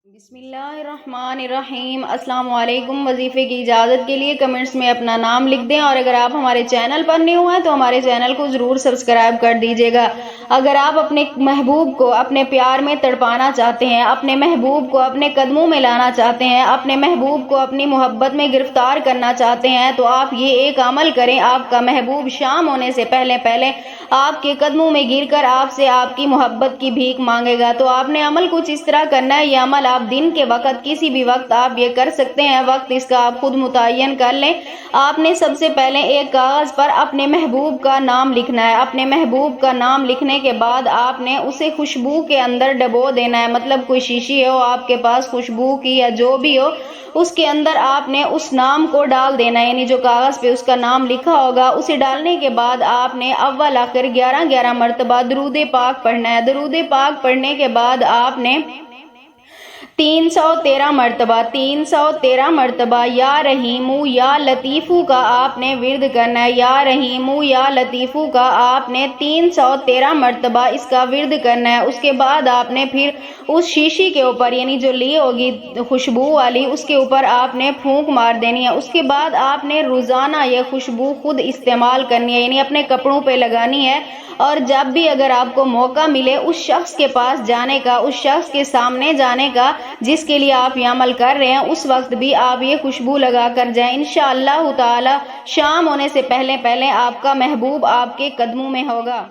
بسم اللہ الرحمن الرحیم۔ السلام علیکم۔ وظیفے کی اجازت کے لیے کمنٹس میں اپنا نام لکھ دیں، اور اگر آپ ہمارے چینل پر نیو ہیں تو ہمارے چینل کو ضرور سبسکرائب کر دیجیے گا۔ اگر آپ اپنے محبوب کو اپنے پیار میں تڑپانا چاہتے ہیں، اپنے محبوب کو اپنے قدموں میں لانا چاہتے ہیں، اپنے محبوب کو اپنی محبت میں گرفتار کرنا چاہتے ہیں، تو آپ یہ ایک عمل کریں۔ آپ کا محبوب شام ہونے سے پہلے آپ کے قدموں میں گر کر آپ سے آپ کی محبت کی بھیک مانگے گا۔ تو آپ نے عمل کچھ اس طرح کرنا ہے۔ یہ عمل آپ دن کے وقت کسی بھی وقت آپ یہ کر سکتے ہیں، وقت اس کا آپ خود متعین کر لیں۔ آپ نے سب سے پہلے ایک کاغذ پر اپنے محبوب کا نام لکھنا ہے۔ اپنے محبوب کا نام لکھنے کے بعد آپ نے اسے خوشبو کے اندر ڈبو دینا ہے، مطلب کوئی شیشی ہو آپ کے پاس خوشبو کی یا جو بھی ہو، اس کے اندر آپ نے اس نام کو ڈال دینا ہے، یعنی جو کاغذ پہ اس کا نام لکھا ہوگا اسے ڈالنے کے بعد آپ نے اول آخر 11 مرتبہ درود پاک پڑھنا ہے۔ درود پاک پڑھنے کے بعد آپ نے 313 مرتبہ یا رحیمو یا لطیفو کا آپ نے ورد کرنا ہے۔ یا رحیمو یا لطیفو کا آپ نے 313 مرتبہ اس کا ورد کرنا ہے۔ اس کے بعد آپ نے پھر اس شیشی کے اوپر، یعنی جو لی ہوگی خوشبو والی، اس کے اوپر آپ نے پھونک مار دینی ہے۔ اس کے بعد آپ نے روزانہ یہ خوشبو خود استعمال کرنی ہے، یعنی اپنے کپڑوں پہ لگانی ہے، اور جب بھی اگر آپ کو موقع ملے اس شخص کے پاس جانے کا، اس شخص کے سامنے جانے کا جس کے لیے آپ یہ عمل کر رہے ہیں، اس وقت بھی آپ یہ خوشبو لگا کر جائیں۔ انشاءاللہ تعالی شام ہونے سے پہلے آپ کا محبوب آپ کے قدموں میں ہوگا۔